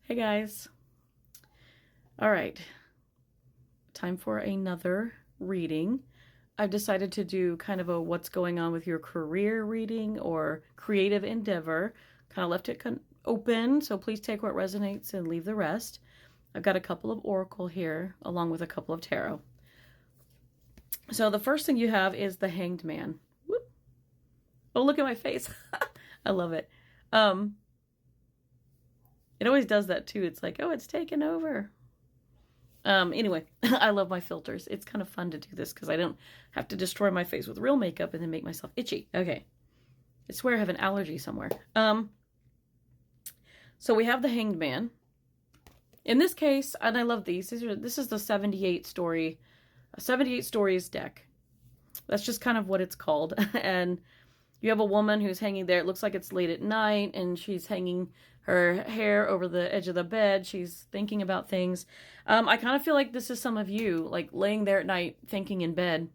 Hey guys. All right. Time for another reading. I've decided to do kind of a what's going on with your career reading or creative endeavor. Kind of left it open, so please take what resonates and leave the rest. I've got a couple of oracle here along with a couple of tarot. So the first thing you have is the Hanged Man. Whoop. Oh, look at my face. I love it. It always does that too. It's like, oh, it's taken over. Anyway, I love my filters. It's kind of fun to do this because I don't have to destroy my face with real makeup and then make myself itchy. Okay. I swear I have an allergy somewhere. So we have the Hanged Man. In this case, and I love these. This is the 78 stories deck. That's just kind of what it's called. And you have a woman who's hanging there. It looks like it's late at night, and she's hanging her hair over the edge of the bed. She's thinking about things. I kind of feel like this is some of you, like laying there at night, thinking in bed,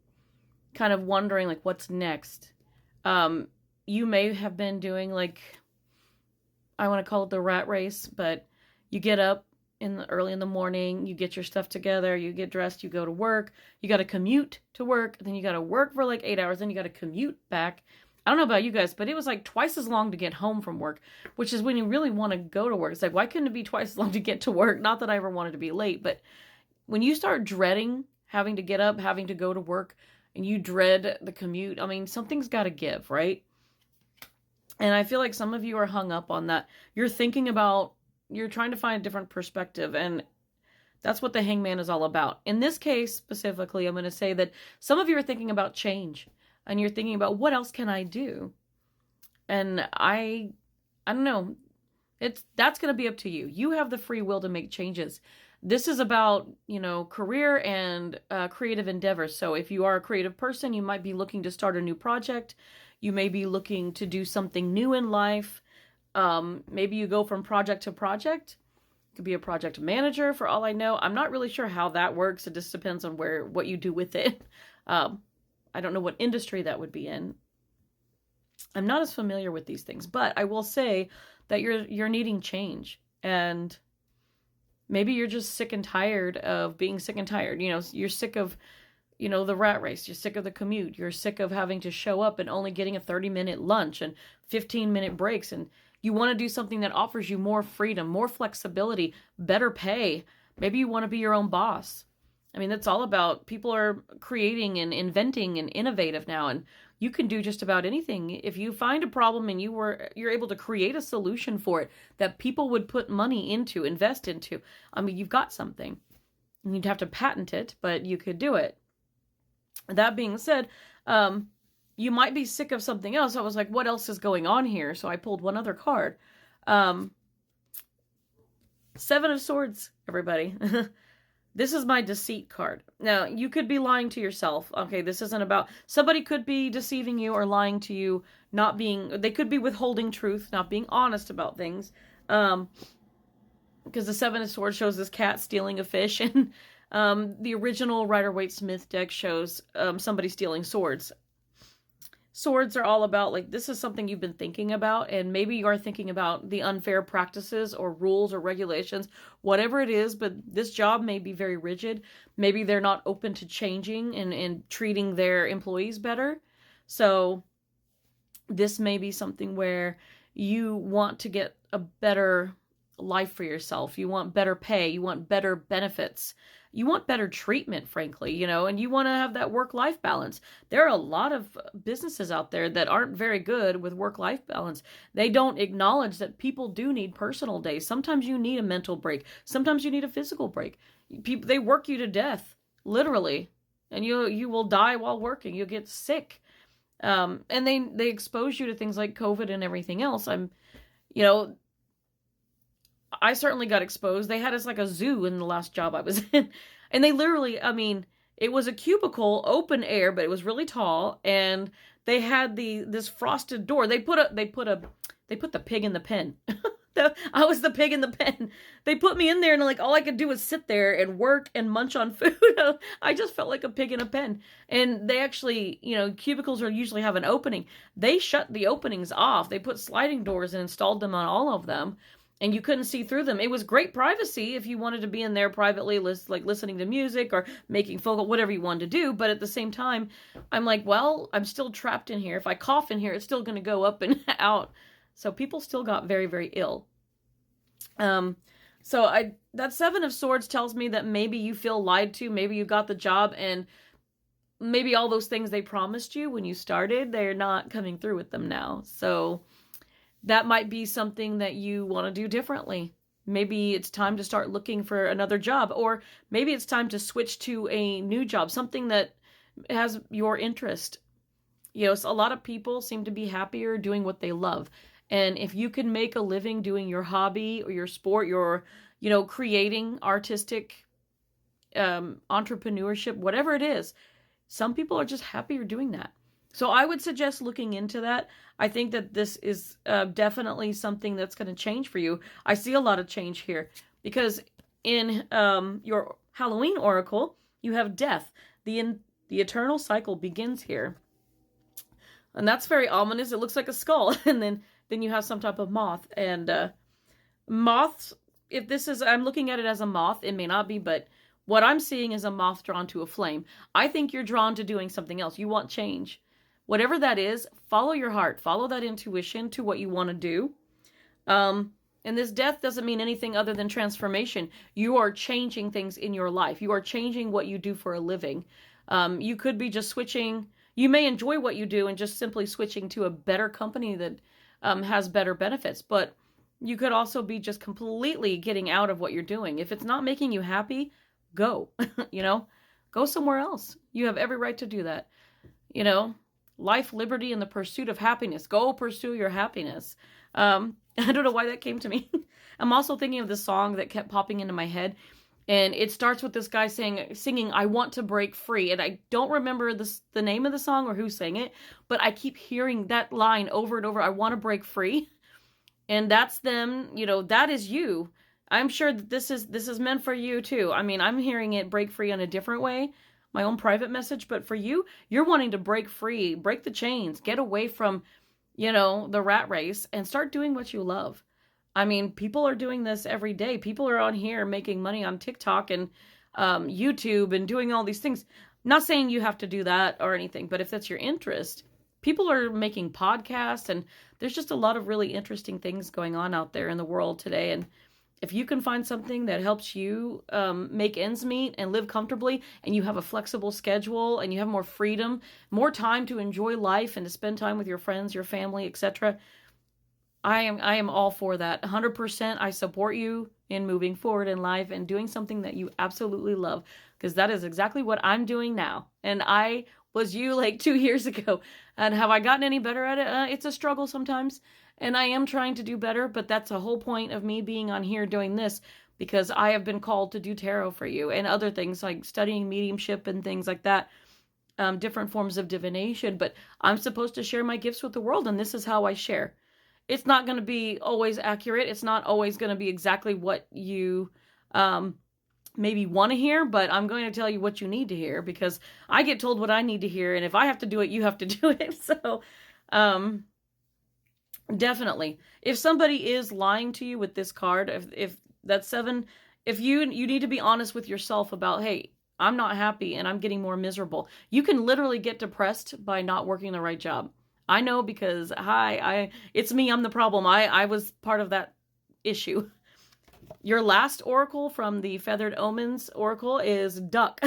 kind of wondering, like, what's next. You may have been doing, like, I want to call it the rat race, but you get up early in the morning, you get your stuff together, you get dressed, you go to work, you got to commute to work, then you got to work for like 8 hours, then you got to commute back. I don't know about you guys, but it was like twice as long to get home from work, which is when you really want to go to work. It's like, why couldn't it be twice as long to get to work? Not that I ever wanted to be late, but when you start dreading having to get up, having to go to work, and you dread the commute, I mean, something's got to give, right? And I feel like some of you are hung up on that. You're trying to find a different perspective, and that's what the Hangman is all about. In this case, specifically, I'm going to say that some of you are thinking about change. And you're thinking about, what else can I do? And I don't know. That's going to be up to you. You have the free will to make changes. This is about, career and creative endeavors. So if you are a creative person, you might be looking to start a new project. You may be looking to do something new in life. Maybe you go from project to project. You could be a project manager for all I know. I'm not really sure how that works. It just depends on what you do with it. I don't know what industry that would be in. I'm not as familiar with these things, but I will say that you're needing change, and maybe you're just sick and tired of being sick and tired. You're sick of, the rat race. You're sick of the commute. You're sick of having to show up and only getting a 30-minute lunch and 15-minute breaks, and you want to do something that offers you more freedom, more flexibility, better pay. Maybe you want to be your own boss. I mean, that's all about, people are creating and inventing and innovative now, and you can do just about anything. If you find a problem and you're able to create a solution for it that people would put money into, invest into, I mean, you've got something. You'd have to patent it, but you could do it. That being said, you might be sick of something else. I was like, what else is going on here? So I pulled one other card. Seven of Swords, everybody. This is my deceit card. Now, you could be lying to yourself. Okay, this isn't about... Somebody could be deceiving you or lying to you, they could be withholding truth, not being honest about things. Because the Seven of Swords shows this cat stealing a fish, and the original Rider-Waite-Smith deck shows somebody stealing swords. Swords are all about, like, this is something you've been thinking about, and maybe you are thinking about the unfair practices or rules or regulations, whatever it is, but this job may be very rigid. Maybe they're not open to changing and treating their employees better. So this may be something where you want to get a better life for yourself. You want better pay. You want better benefits. You want better treatment, frankly, and you want to have that work-life balance. There are a lot of businesses out there that aren't very good with work-life balance. They don't acknowledge that people do need personal days. Sometimes you need a mental break. Sometimes you need a physical break. They work you to death, literally, and you will die while working. You'll get sick. And they expose you to things like COVID and everything else. I certainly got exposed. They had us like a zoo in the last job I was in. And they literally, I mean, it was a cubicle, open air, but it was really tall. And they had this frosted door. They put the pig in the pen. I was the pig in the pen. They put me in there, and like all I could do was sit there and work and munch on food. I just felt like a pig in a pen. And they actually, cubicles usually have an opening. They shut the openings off. They put sliding doors and installed them on all of them. and you couldn't see through them. It was great privacy if you wanted to be in there privately, like listening to music or making phone, whatever you wanted to do. But at the same time, I'm like, well, I'm still trapped in here. If I cough in here, it's still going to go up and out. So people still got very, very ill. That Seven of Swords tells me that maybe you feel lied to. Maybe you got the job, and maybe all those things they promised you when you started, they're not coming through with them now. So that might be something that you want to do differently. Maybe it's time to start looking for another job, or maybe it's time to switch to a new job, something that has your interest. You know, so a lot of people seem to be happier doing what they love. And if you can make a living doing your hobby or your sport, your, creating artistic entrepreneurship, whatever it is, some people are just happier doing that. So I would suggest looking into that. I think that this is definitely something that's going to change for you. I see a lot of change here because in your Halloween oracle, you have death. The eternal cycle begins here. And that's very ominous. It looks like a skull. And then you have some type of moth. And moths, if this is, I'm looking at it as a moth. It may not be, but what I'm seeing is a moth drawn to a flame. I think you're drawn to doing something else. You want change. Whatever that is, follow your heart. Follow that intuition to what you want to do. And this death doesn't mean anything other than transformation. You are changing things in your life. You are changing what you do for a living. You could be just switching. You may enjoy what you do and just simply switching to a better company that has better benefits. But you could also be just completely getting out of what you're doing. If it's not making you happy, go. Go somewhere else. You have every right to do that. Life, liberty, and the pursuit of happiness. Go pursue your happiness. I don't know why that came to me. I'm also thinking of this song that kept popping into my head. And it starts with this guy singing, I want to break free. And I don't remember the name of the song or who sang it, but I keep hearing that line over and over. I want to break free. And that's them, that is you. I'm sure that this is meant for you too. I mean, I'm hearing it break free in a different way, my own private message, but for you, you're wanting to break free, break the chains, get away from, the rat race and start doing what you love. I mean, people are doing this every day. People are on here making money on TikTok and YouTube and doing all these things. Not saying you have to do that or anything, but if that's your interest, people are making podcasts, and there's just a lot of really interesting things going on out there in the world today. And if you can find something that helps you make ends meet and live comfortably, and you have a flexible schedule and you have more freedom, more time to enjoy life and to spend time with your friends, your family, etc., I am all for that. 100%. I support you in moving forward in life and doing something that you absolutely love, because that is exactly what I'm doing now. And I was you like 2 years ago. And have I gotten any better at it? It's a struggle sometimes. And I am trying to do better, but that's the whole point of me being on here doing this, because I have been called to do tarot for you and other things like studying mediumship and things like that, different forms of divination. But I'm supposed to share my gifts with the world, and this is how I share. It's not going to be always accurate. It's not always going to be exactly what you maybe want to hear, but I'm going to tell you what you need to hear, because I get told what I need to hear, and if I have to do it, you have to do it. So, definitely. If somebody is lying to you with this card, if that's 7, if you need to be honest with yourself about, hey, I'm not happy and I'm getting more miserable. You can literally get depressed by not working the right job. I know, because it's me, I'm the problem. I was part of that issue. Your last oracle from the Feathered Omens oracle is Duck.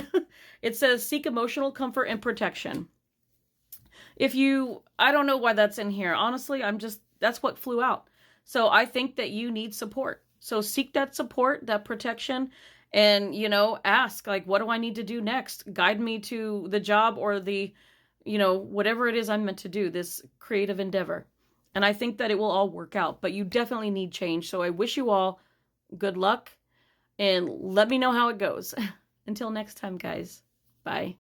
It says, seek emotional comfort and protection. I don't know why that's in here. Honestly, that's what flew out. So I think that you need support. So seek that support, that protection, and, ask, like, what do I need to do next? Guide me to the job or the, whatever it is I'm meant to do, this creative endeavor. And I think that it will all work out, but you definitely need change. So I wish you all good luck, and let me know how it goes. Until next time, guys. Bye.